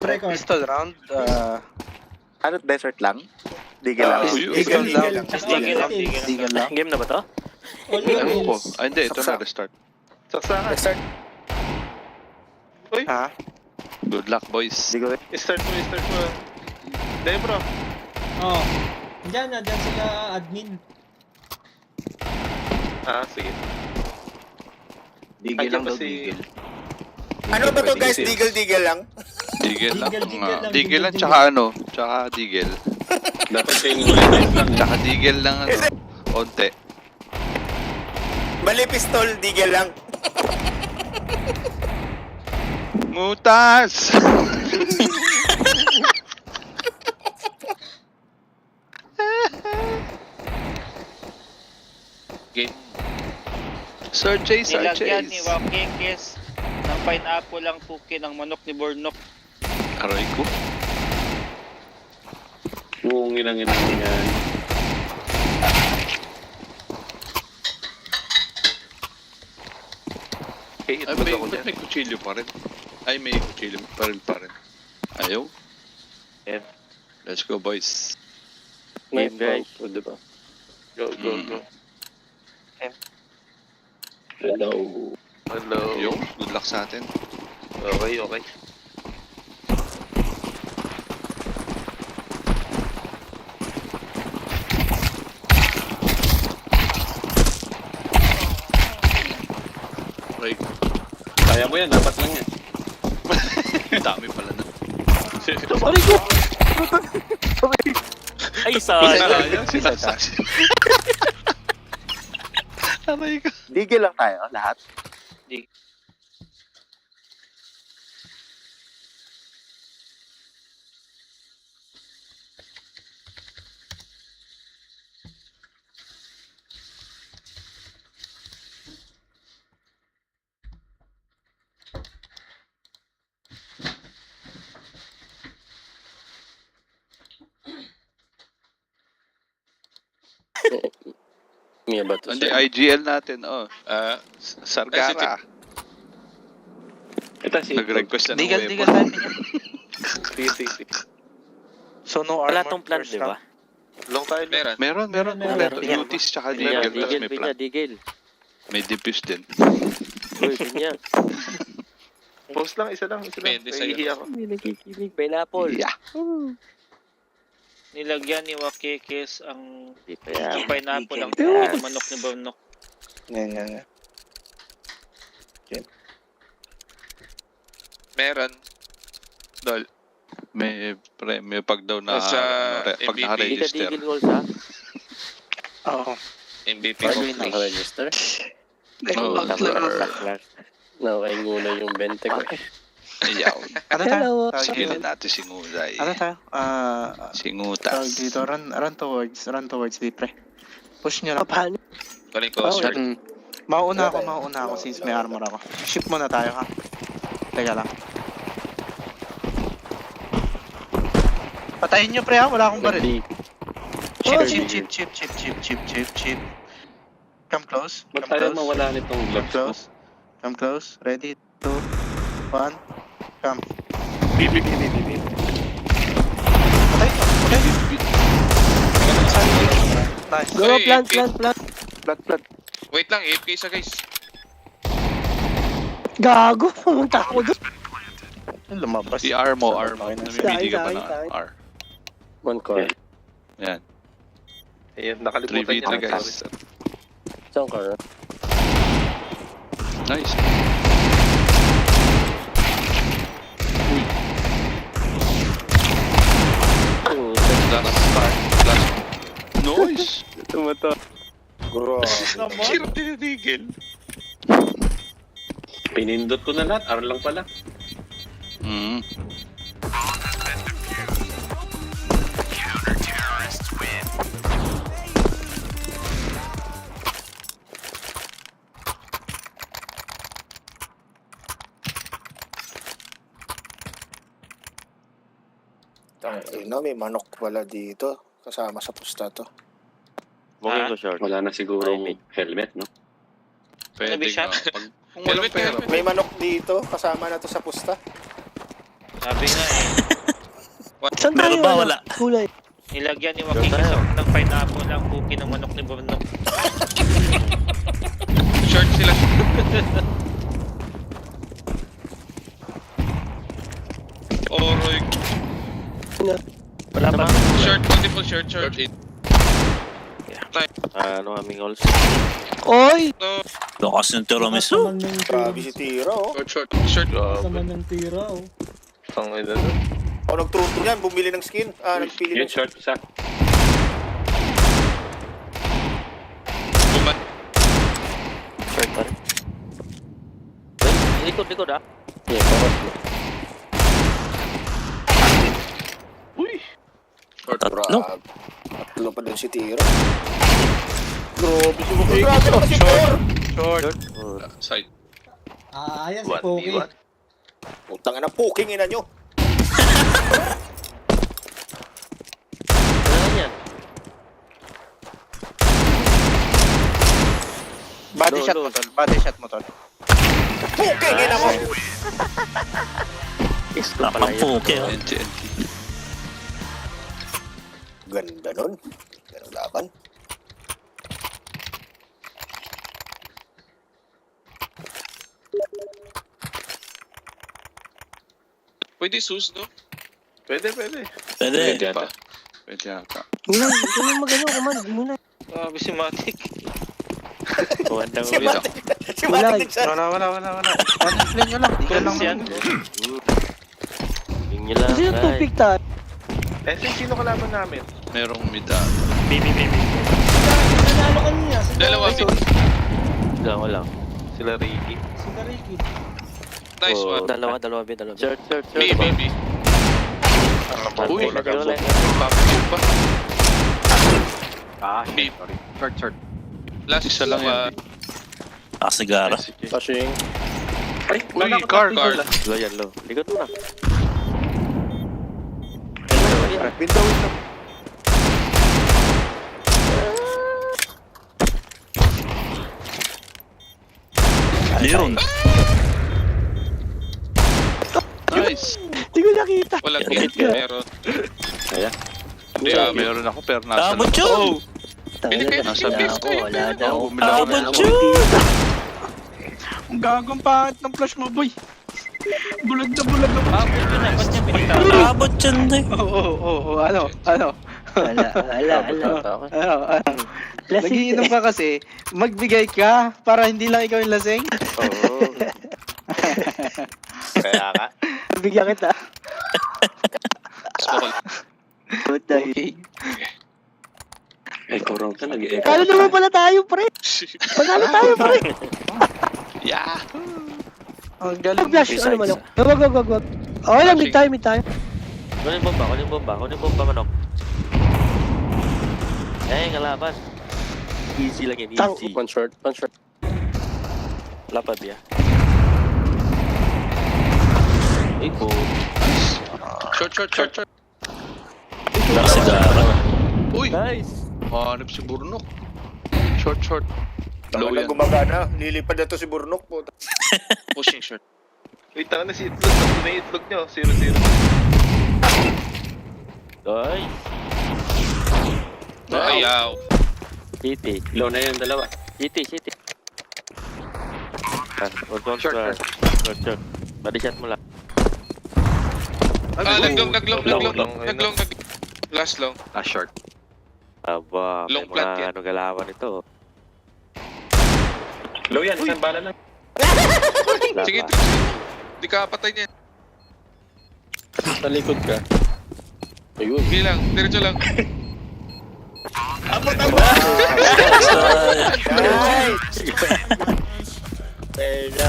Record. Pistol round, Ano, desert lang? Digil lang. Digil lang. Digil lang. Game na ba to? All Ewan ko. eagles. Ay, hindi. Ito Saksak. na. Restart. Saksakan. Start. Uy! Ha? Good luck, boys. Digil. Start mo. Dahil bro. Oh. Diyan sila admin. Sige. Digil lang daw, digil. Ano ba to guys? Digil lang? Digel lang. Digel lang, Digel lang, digel. tsaka ano. Tsaka digel. Dapat kayo yung ulit lang. Tsaka digel lang, ano. Onte. Bali pistol, digil lang. Mutas! Game. Sir Chase, Sir Nilagyan ni Chase. Wakekes ng pineapple ang puki ng manok ni Bornok. Aray ko. Ngunginang yan. Okay, Ay, may kutsilyo pa rin. Ay, may kutsilyo pa rin. Ayaw. Yeah. Let's go, boys. Game, guys. O, diba? Go. Hello. Hello. Yung, good luck sa atin. Okay. Aray ko. Kaya mo yan, dapat lang yan. Dami pala na. Aray ko! Ay, sayang. Sayang, sinasaksi. Aray ko. Digil lang tayo, lahat. Miya ba to? Hindi, IGL natin, oh. Sargara. Ito si Nag-request na ng Digil weapon. tayo niya. Sige. So no Wala armor tong plan, first di ba? round. Long tayo. Meron. Meron. Meron. Kompleto. Meron. Duties tsaka Pinya, digil. Tapos digil, may pinya, plan. digil. May diffuse din. Uy, pinya. Post lang, isa lang. Nahihi ako. May nakikinig. Pineapple. Yeah. Nilagyan ni Wakekes ang Di pa yan. pineapple ang Yes. puki ng manok ni Bornok. Yan. Meron. Dol. May pag daw na Sa pag MVP. Di ka naka-register. digil goals, ha? Oo. MVP Paano ko. yung naka-register? Oh, Baklas. Naway muna yung 20 ko. Ayaw. Ano tayo? Sige natin si Ngulay. Ano tayo? Si Tawag Ngutas. dito, run towards B, pre. Push nyo lang. Paano? Galing ko, sir. Mauna ako since may armor ako. Ship muna tayo, ha? Teka lang. Patayin nyo, pre, ha? Wala akong baril. Chip. Come close. Ba't tayo mawala nitong Come gloves? close. Come close. Ready, 2, 1. Come. Patay. Nice. Go, Ay, plant. Plat. Wait lang, AFK siya guys. Gago, pumunta ako doon. Lumabas. Si Armo. Namimili ka pa Sakin. ng R. One core. Yan. Ayun, nakalimutan 3v3 niya. guys. Isang core. Nice. Last. Nice. Tumato. Hirap tinitigil. Pinindot ko na lahat. R lang pala. May manok pala dito. Kasama sa pusta to. Booking ko short. Wala na siguro Ay, helmet, no? Pwede Sabi siya? nga. Kung walang Helmet, pera. helmet. May manok dito. Kasama na to sa pusta. Sabi nga eh. Saan tayo? Meron ba? Wala. Kulay. Nilagyan ni Joaquin ng pineapple ang cookie ng manok ni Burnok. Short sila. Oroy. Wala pa. Short, multiple short. Ano aming alls? Oy! No. Lakas ng tiramisu. Saman ng Grabe si Tira, oh. Short. Saman ng tira, oh. Tangay na doon. Ako nagtruto niyan, bumili ng skin. Nagpili ng short isa. Short pa rin. Ay, likod ah. Yeah, bawat mo. Tatlo. Tatlo pa din si Tira. Grabe si Bukay. Grabe naman si Tor. Short. Side. Ayan si Poki. Putang ina, poking ina nyo. Ano yan? Body shot mo, tol. Body shot mo, tol. Poking ina mo. Isla Napang puke. Oh. NT. Ganda nun. Ganong laban. Pwede sus, no? Pwede. Pwede. Pa. Pwede yata. Muna, hindi mo magano kaman. Muna. Grabe si Matic. Wanda Si mo. Matic. Si Matic din siya. Wala. Explain nyo lang. Ikaw lang Yan. Yung nyo lang. Kasi yung tupik tayo. Sino kalaban namin? Merong mida. Nanalo kanina. Dalawa mid. Wala lang. Sila Ricky. Sila Ricky. Nice one. Dalawa. Short. B. Uy, Papagin pa. B. Short. Last Isa lang yan. Nakasigara. Passing. Uy, car. Low. Likod mo na. Window. Yun. Nice. Hindi ko nakita. Walang Yan, hit. Meron. Ayan. Hindi, Meron ako pero nasa Abot yun! Bili kayo ng beef kayo. Wala daw. Abot yun! Ang gagong pangit ng flash mo, boy. Bulag na. Bakit yun na? Ba't niya pinagtama? Abot yun eh. Oo. Ano? Wala. Nagiinom ka kasi, magbigay ka para hindi lang ikaw yung lasing. Oo. Kaya ka. Bigyan kita. Small. Okay. Ay, kurang ka nag-e. Kala naman pala tayo, pre. Panalo tayo, pre. Yeah. Ang galing. Flash, ano manok. Wag. Okay lang, mid tayo. Kunin bomba, manok. Kalaban. Easy lang yan, easy. One short. Lapad ya. Ay, po. Short. Nakasigara. Uy! Nice. Hanip si Burnok. Short. Low Low yan. gumagana. Lilipad na to si Burnok po. Pushing short. Wait, tanga na si Itlog. Pag may Itlog nyo, 0-0. Nice. Ayaw. City. Low na yan, dalawa. City. Short. Body shot mo lang. Naglong. Long. Last long. Short. Aba, may Long plant yan. mga galawan ito. Low yan, isang bala lang. Sige, di ka patay niyan. Sa likod ka. Ayun. Sige lang, diretso lang. Kaya.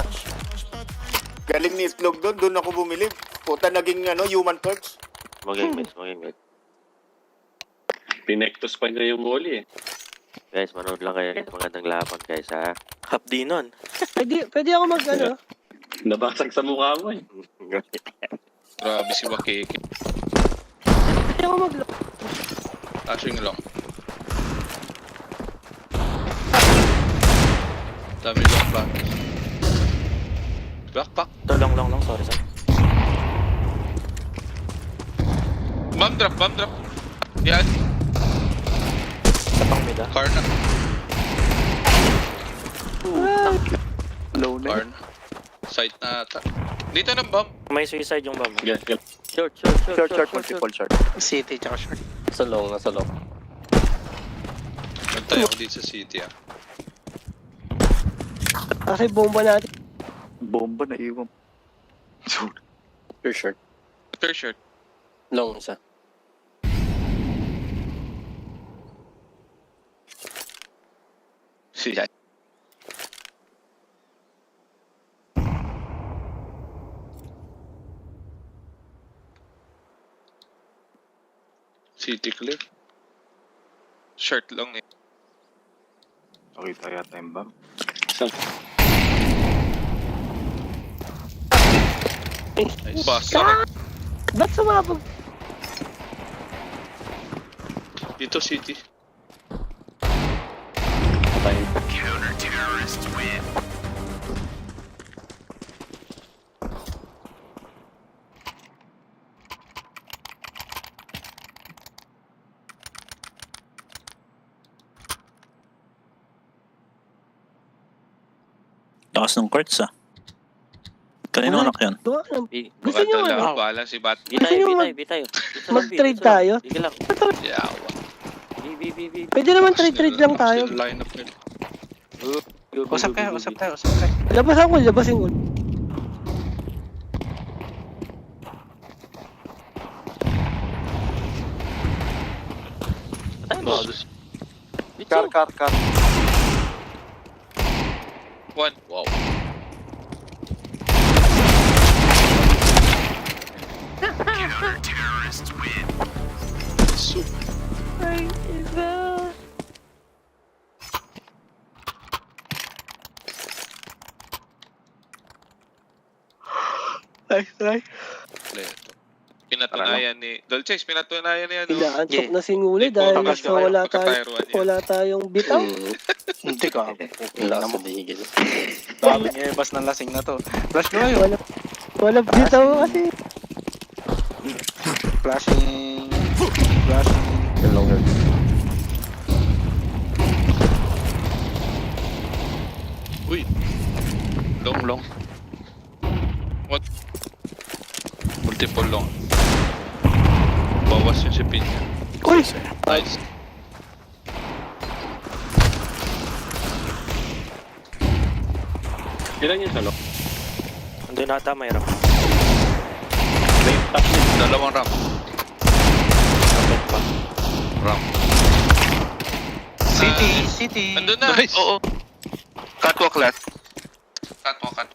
Galing ni Itlog doon ako bumili. Puta naging human torch. Maging miss. Pinektos pa niya yung goalie eh. Guys, manood lang kayo. Magandang laban, guys, ha. Hapdi nun. Pwede ako Nabasag sa mukha mo eh. Grabe si Wakeke. Pwede ako Ashing long. Dami long back. Backpack. Ito, long, sorry. Bomb drop, bomb drop. Yan, Tapang mid ah. car na. Low na. Car na. Site na ata. Dito ng bomb. May suicide yung bomb. Gal, gal. Short. Multiple short. City tsaka short. Sa long, nasa long. Nagtayo ako dito sa city ah. Kasi bomba natin. Bomba na iwan. Sure, short. Third shirt. Long isa. Siya. City clear. Shirt lang eh. Okay, tayo time bomb. Nice. Basa. Ba't sumabog? Dito city. Lakas ng quartz ah. Kanino anak yan? Gawa ka ng- Baka Gusto nyo dala ano? ko bahala si Bat. Di tayo, Gusto nyo di tayo. mag-trade tayo? Sige lang. Yawa. B. Pwede naman trade lang tayo. Line up nila. Usap kayo. Labasin ko. Car. One. Wow. Super. Nice. Leto. Pinatunayan ni Dolces, pinatunayan niya no. Inaantok na si Nguli dahil Pagkas nasa wala niya. tayong bitaw. Hindi ka. Lakas na digil. Dami niya bas ng lasing na to. Flash mo yun. Wala bitaw kasi. Flashing. Long. Uy. Long. What? Multiple long. Bawas yung si Pinya. Uy! Nice. Ilan yung salo? Andun nata may ram. Dalawang ramp. Ramp. City. Andun na. Nice. Oo. Catwalk left. Catwalk.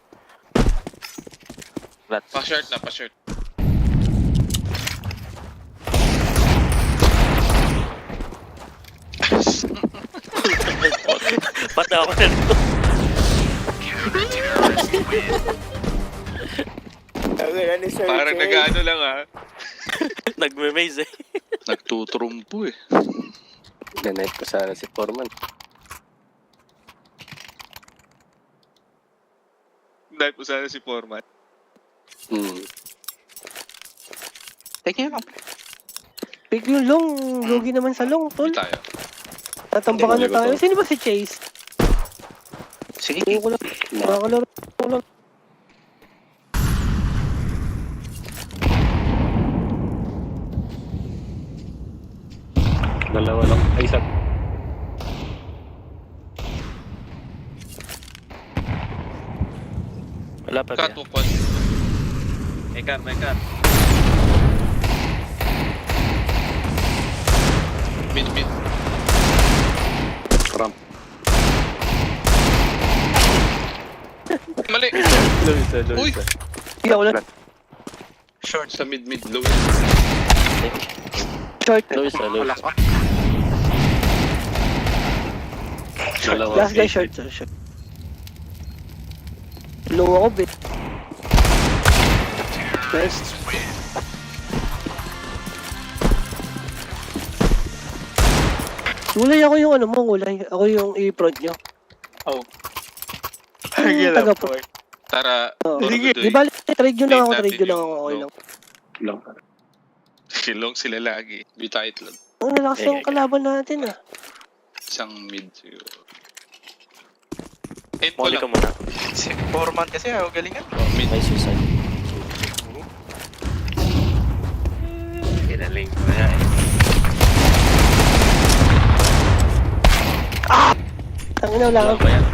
Rat. Pa-shirt na, pa-shirt. Pata ako na dito. Parang nag-ano lang ah. Nagme-maze eh. Nagtutrumpo eh. Ganit ko sana si Foreman. Dahil po sana si Foreman. Take him up. Pick yung long. Lugi naman sa long, tol. Hindi tayo. Tatambakan na tayo. Sino ba si Chase? Sige. Hindi ko lang. Nakakalaro ko lang. Dalawa lang. Ay, isa. Wala pa kaya. Catwalk one. May car. Mid. Ramp. Mali. Uy! Hindi ako lang. Short sa mid. Low. Short. Luis. Last guy short. Low ako, bit. Nice. Gulay ako yung ano mo, gulay. Ako yung i-prod nyo. Oh. Taga-pro. Tara. Oo. Sige. Di ba, trade nyo lang ako. Okay lang. Long. Silong sila lagi. Be tight lang. Ang lakas ng kalaban natin ah. Isang mid siguro. Info Moli ka lang. muna. Si Foreman kasi ayaw galingan. Mid. May suicide. Kinaling ko na eh. Tangina, wala Alam kang ba yan?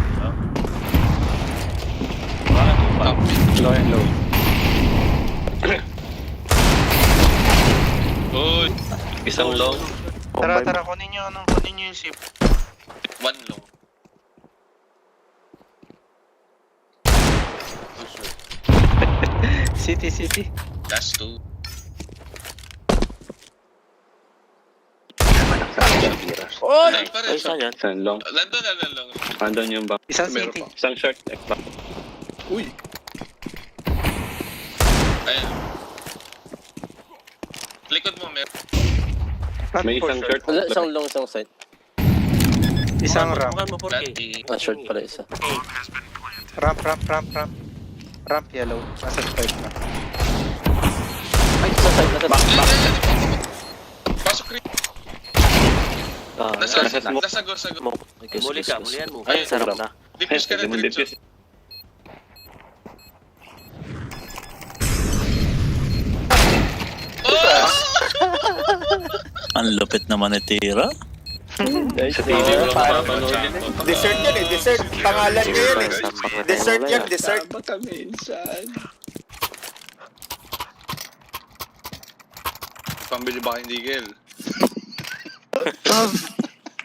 Top mid. Low and low. Uy, Isang long. Tara, kunin nyo yung ship. one long. City. Last two. Oh! Nandun pa rin. Ay, saan yan? Isang long. Nandun lang. Andun yung back. Isang Meron city. pa. Isang short. Back. Uy! Ayan. Likod mo, meron. May isang short. Isang long, isang side. Isang ramp. Mukhang mo 4K. Planty. Short pala isa. Ramp. Ramp yellow. Nasa 5 na. Ay, sa side, nasa Pasok rin. Nasa go. Muli ka, mulihan mo. Ay, sarap na. Dipus ka na diretso. Oh! Ang lupit naman ni Tira. Dessert yan eh, dessert. Pangalan niya yan eh. Dessert yan, dessert. Baka minsan. Pambili ba kayong digel?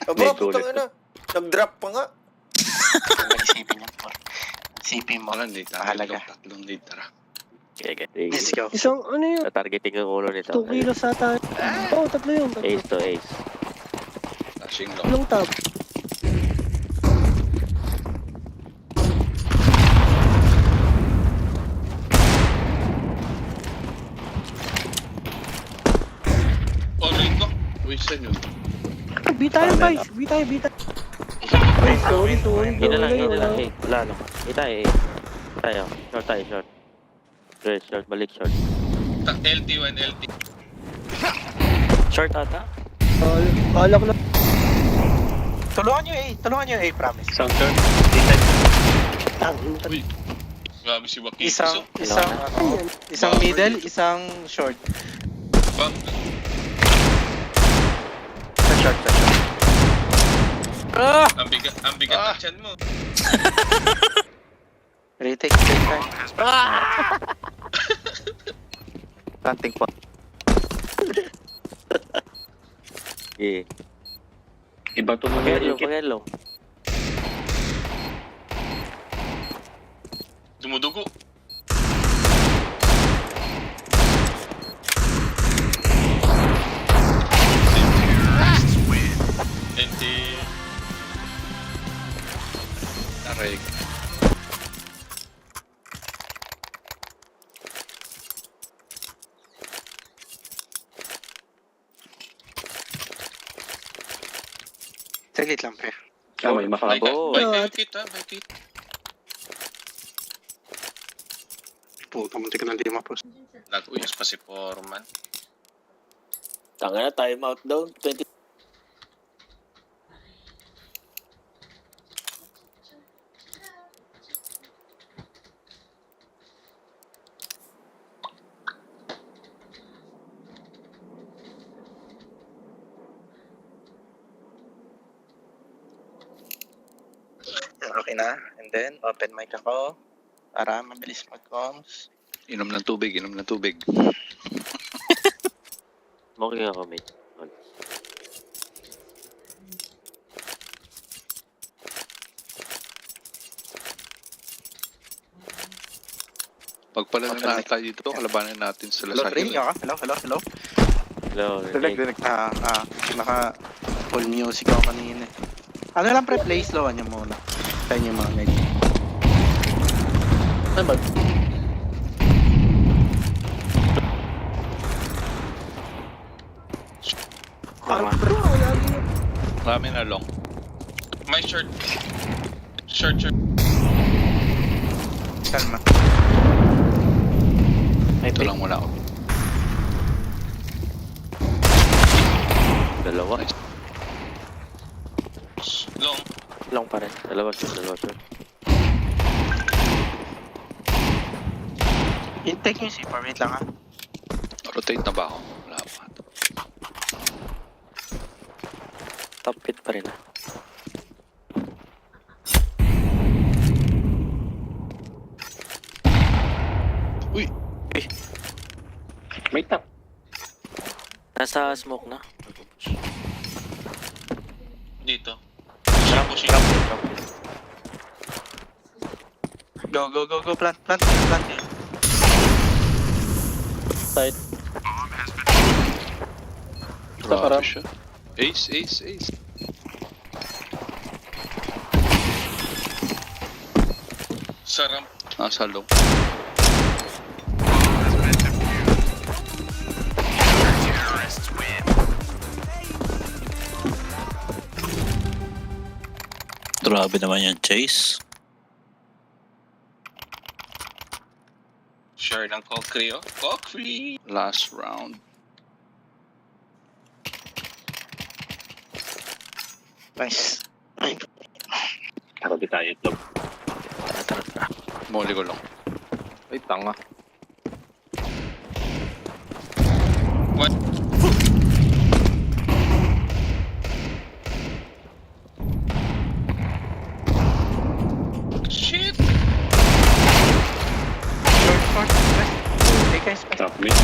Aba, putang ina. Nag-drop pa nga. Isipin mo. Parang dito. Mahalaga. Tatlong dito. Tara. Okay. Let's go. isang ano yun? Targeting ang ulo nito. 2 kilos ata. Oo, tatlo yun. Tatlo. Ace to ace. Flashing long. Long top. Oh, Ringo. Uy, saan yun? B tayo, guys. B tayo. Sorry. Yun na lang. Eh, wala lang. Tayo. Short tayo, short. Short, balik short. LT, 1 LT. Short ata? Balak na. Tulungan nyo A, promise. Isang short. Tangin. Uy. Grabe si Joaquin. Isang middle, isang short. Bang. Sa short. Ang bigat ng tiyan mo. Retake, take time. Planting po. Yeah. Iba to mo Paghello. Dumudugo. LT. Aray. Saglit lang, pre. May makabo. May kit ha, may kit. Puta, muntik na di mapos. Nag-uyos pa si Foreman. Tanga na, time out daw. 20. Okay na. And then, open mic ako. Para mabilis mag-comms. Inom ng tubig. Smoking ako, mate. Pagpala na tayo dito, kalabanan natin sila Hello, sa Ring. hill. Hello. Hello, Dinig. Naka full music ako kanina. Ano lang pre, play slow nyo muna. Tayo nyo mga medyo. Ano ba? Marami na long. May short. Kalma. Ito lang muna ako. Dalawa. Long. Long pa rin. Dalawa short. Intake yung C4, wait lang ha. Rotate na ba ako? Wala pa. Top pit pa rin ah. Uy! May tap. Nasa smoke na. Dito. Trap pit. Go, plant. Side. Grabe siya. Ace. Sarap. Nasa long. Grabe naman yan, Chase. Share ng Kokri, oh. Kokri! Last round. Nice. Tara, di tayo itlog. Tara. Muli ko lang. Ay, tanga. What? Shit! Short. Hey guys, Top mid.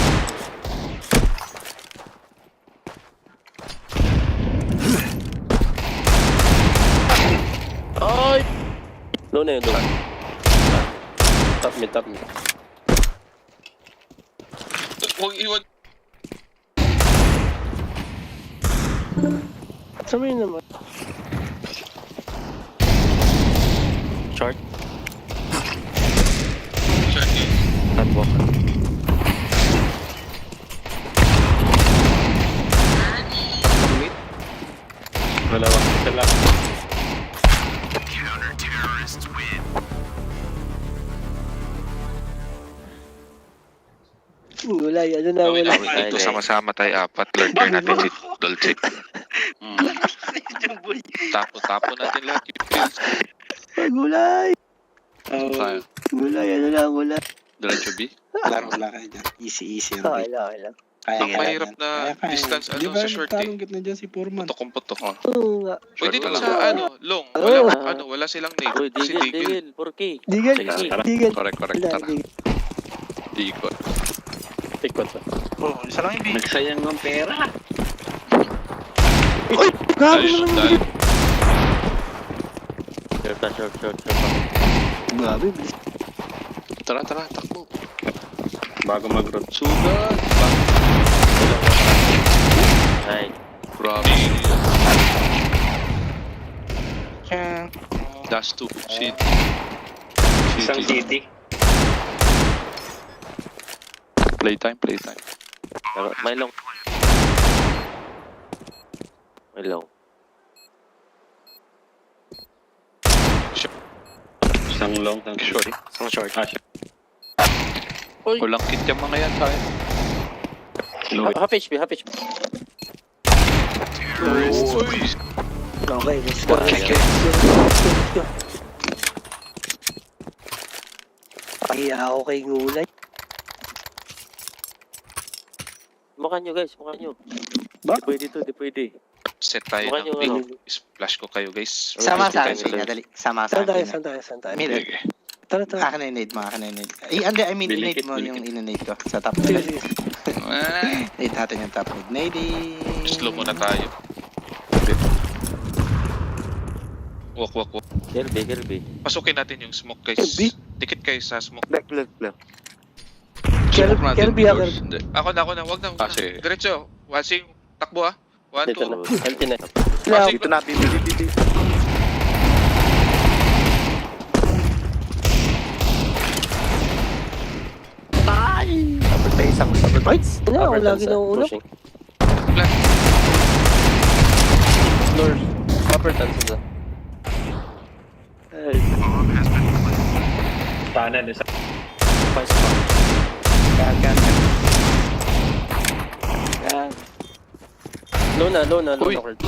Low na yun, low. Top mid. Huwag iwan. Sabihin naman. Short. Short yun. Catwalk. Dalawa. Isa lang. Gulay, ano na Gawin wala. namin. Ito sama-sama tayo apat. Lurker natin si Dolce. Tapo natin lahat yung kills. Gulay! Tayo. Gulay, ano na wala. Diretso B. Wala kayo dyan. Easy. Okay lang. Ang mahirap na distance sa short eh. gitna dyan si Foreman. Putok oh. Oo nga. Pwede Short din ka sa lang. long. Oo. Wala silang nade. Uy, Kasi digil. 4K. Digil. Sige. Correct. Wala, Tara. digil. Ikot. Ikot. Oh, isa lang yung B. Nagsayang ng pera. Gago Ayos, naman. dahil. Short. Grabe, bilis. Tara, takbo. Bago mag-road. Sugat! Ay. Grabe. Yan. Dash 2. Shit. Isang city. Playtime. May long. Isang long. Short. Isang short. Walang kit yung mga yan tayo. Half HP. Okay, let's go. Pahiya ako kay Gulay. Mukha nyo guys, Di pwede. Set tayo Mukha nyo ng ano. Splash ko kayo guys. Sama sa Tayo akin. sila. Dali. Sama sa Saan tayo? akin. Mid. Sige. Tara. Akin na i-nade mo. I mean, Bilikit, i-nade mo yung bilikit. in-nade ko sa top. Sige. Nade natin yung top mid. Nading. Slow muna tayo. Walk. Kirby. Pasukin natin yung smoke guys. Kirby? Dikit kayo sa smoke. Black. Subok natin. Kirby ako. Doors. Hindi. Ako na. Wag na. Ah, sige. Diretso. Wasing. Takbo ah. 1, 2. Empty na. Wasing. Dito na, bibi. Ano, lagi na ulo. Doors. Upper tank sila. Tanan. Isa. Low na, Uy. Colt.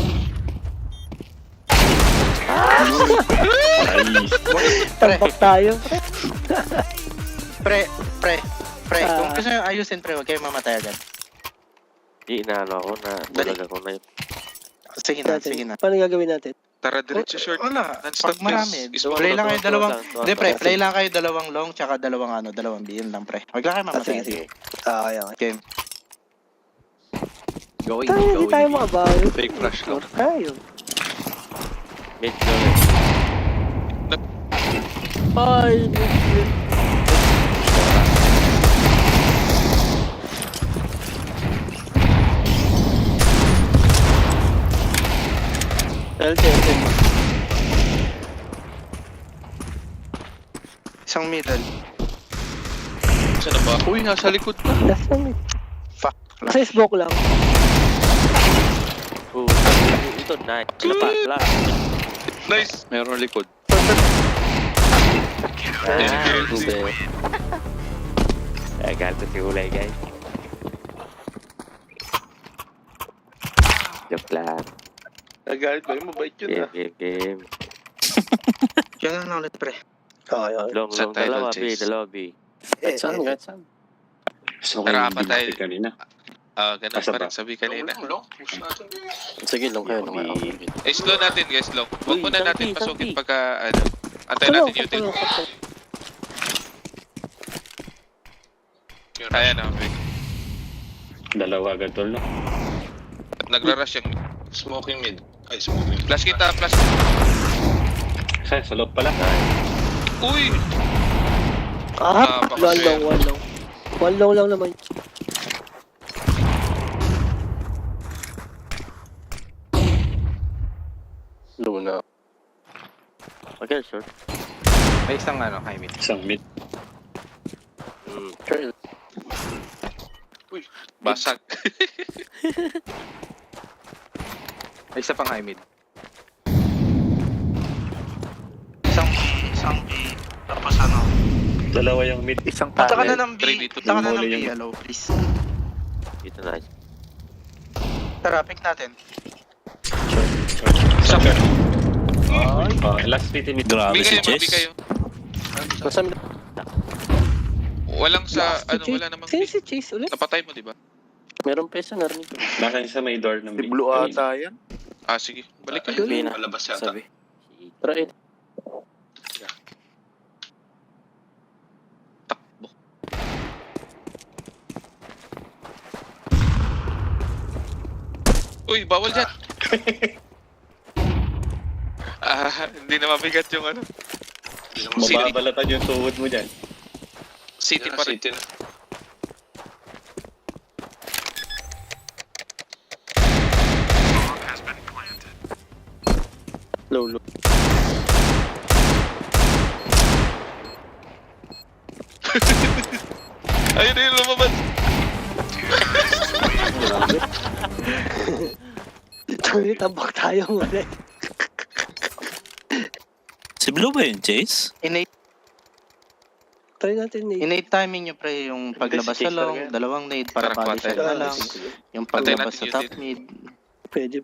Tambak tayo. Pre, Ah. kung gusto nyo ayusin pre, huwag kayo mamatay agad. Di, inaano ako na, bulag ako na yun. Sige na. Paano gagawin natin? Tara, diretso short. Wala, Non-stop pag marami. is Play lang kayo dalawang, tuwa. hindi pre, play lang kayo dalawang long, tsaka dalawang B, yun lang pre. Huwag lang kayo mamatay. Sige. Okay. Game. Going, Tayo, hindi tayo makabawi. Fake flash lang. Tayo. Mid lang. Ay, LT. Isang middle. Saan na ba? Uy, nasa likod na. Last lang eh. Fuck. Sa smoke lang. Ito, nice. Lapa. Nice. Meron likod. Ube. Gagal to si Ulay, guys. Joke lang. Nagalit ba yun? Mabait yun Game. Yan na ulit pre. Okay. Long, Saan tayo, dalawa Chase? dalawa B. Saan? Pero apat tayo. Ganun pa rin sabi kanina. Sige, long kayo. Slow natin guys, slow. Huwag Uy, muna natin sampi. pasukin pagka ano. Antay natin yung tilt. Kaya na, okay. Dalawa agad tol, no? Nagra-rush yung Smoking mid. Ay, smoking. flash kita, flash. Sa loob pala. Uy! Ah, Napakaswerte. one long lang naman. Luna. Okay, short. May isang high mid. Isang mid. Basag. May isa pang high mid. Isang B. Tapos ano? Dalawa yung mid. Isang Punta ka na ng B. 3v2. Punta ka na ng Muli B, yung- hello, please. Dito, nice. Tara, pick natin. Last pit mid. Grabe si Bigay mo, Chess. bigay kayo. Nasa Walang sa, wala namang Sino si Chase ulit? napatay mo, di ba? Meron peso na rin ito. Nasa isa may door ng Si mid. Blue ata yan. Ah, sige. Balik kayo. Yun na. Palabas yata. Sabi. Try it. Takbo. Uy, bawal dyan. Hindi na mabigat yung ano. City, Mababalatan yung tuhod mo dyan. city pa rin. Low. Ayun na yun, lumabas. Tayo, tambak tayo muna. Si Blue ba yun, Chase? Try natin eh. Innate timing nyo pre, yung paglabas sa long, dalawang nade para Tara, body shot na lang. Yung paglabas sa natin top yun mid, Pwede.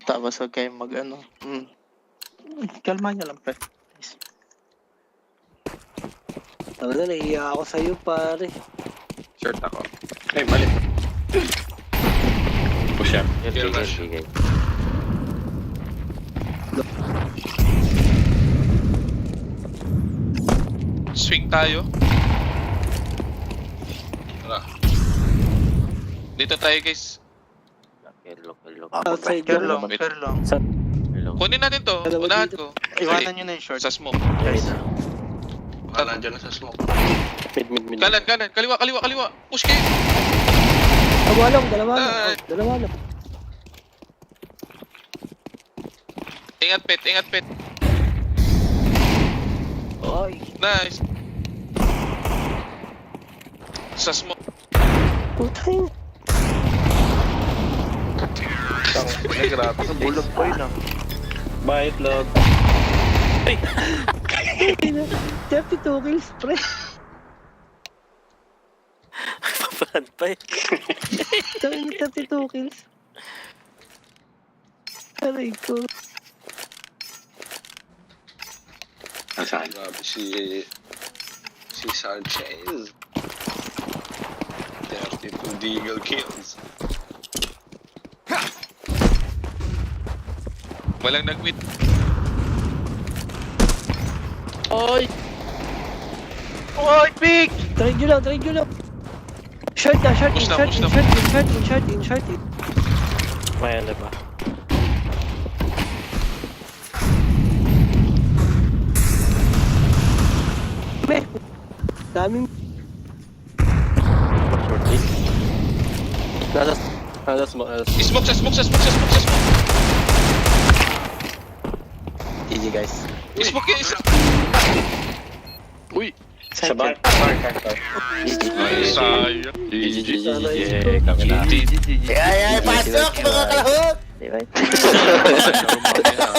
tapos huwag kayong mag ano. Kalma nyo lang pre. Ano na, nahiya ako sa'yo pare. Short ako. Ay, mali. Push up. Bigay. Swing tayo. Tara. Dito tayo guys. Lock. Outside Fair lang. long, fair long. Kunin natin to. Dalawa Unahan dito. ko. Iwanan nyo na yung short. Sa smoke. Guys, Nandiyan na sa smoke. Mid. Kanan. Kaliwa. Push kayo. Dalawa Ah. lang. Ingat pet. Ay, Nice. Sa smoke. putay. Grabe sa bulog pa yun ah. Bite log. 32 kills, pre. Papan pa eh. Tayo 32 kills. Aray ko. Grabe si Sanchez. 32 deagle kills. Walang nag-win. Oy! Oy, pick! Trade nyo lang. Short na, short in, Push na, short push in, na. short in. May ano ba? Meh. Daming Short lead. Smoke sa smoke. GG guys. Smoke yun, isa. Uy! Sa bar. Ay, sayang. GG, kami na. Ay, pasok mga kalahok! Di ba? Normal yan.